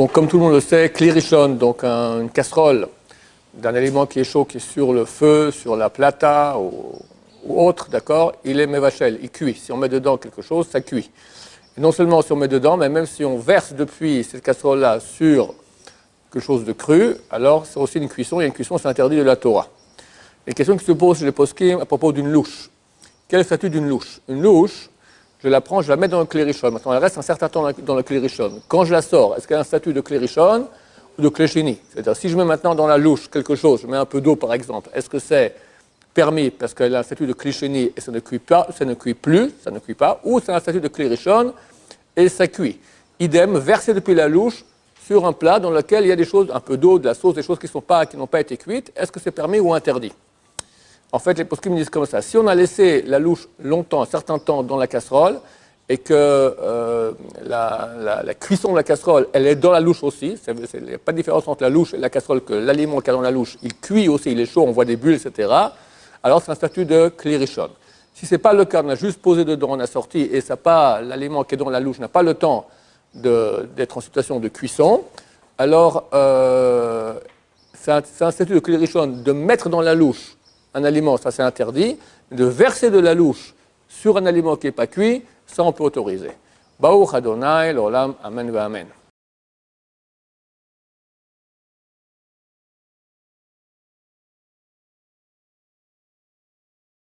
Donc, comme tout le monde le sait, Kli Rishon, donc une casserole d'un aliment qui est chaud, qui est sur le feu, sur la plata ou autre, d'accord, il est mevachel, il cuit. Si on met dedans quelque chose, ça cuit. Et non seulement si on met dedans, mais même si on verse depuis cette casserole-là sur quelque chose de cru, alors c'est aussi une cuisson, et une cuisson, c'est interdit de la Torah. Les questions qui se posent chez les poskim à propos d'une louche. Quel est le statut d'une louche? Une louche, je la prends, je la mets dans le Kli Rishon. Maintenant, elle reste un certain temps dans le Kli Rishon. Quand je la sors, est-ce qu'elle a un statut de Kli Rishon ou de Kli Sheni? C'est-à-dire, si je mets maintenant dans la louche quelque chose, je mets un peu d'eau par exemple, est-ce que c'est permis parce qu'elle a un statut de Kli Sheni et ça ne cuit pas, ça ne cuit plus, ça ne cuit pas, ou c'est un statut de Kli Rishon et ça cuit? Idem, verser depuis la louche sur un plat dans lequel il y a des choses, un peu d'eau, de la sauce, des choses qui n'ont pas été cuites, est-ce que c'est permis ou interdit? En fait, les poskim me disent comme ça. Si on a laissé la louche longtemps, un certain temps dans la casserole, et que la cuisson de la casserole, elle est dans la louche aussi, il n'y a pas de différence entre la louche et la casserole, que l'aliment qu'il y a dans la louche, il cuit aussi, il est chaud, on voit des bulles, etc. Alors c'est un statut de Kli Rishon. Si ce n'est pas le cas, on a juste posé dedans, on a sorti, et l'aliment qui est dans la louche n'a pas le temps d'être en situation de cuisson, alors c'est un statut de Kli Rishon de mettre dans la louche un aliment, ça c'est interdit, de verser de la louche sur un aliment qui n'est pas cuit, ça on peut autoriser. Baruch Adonai, l'olam, amen, amen.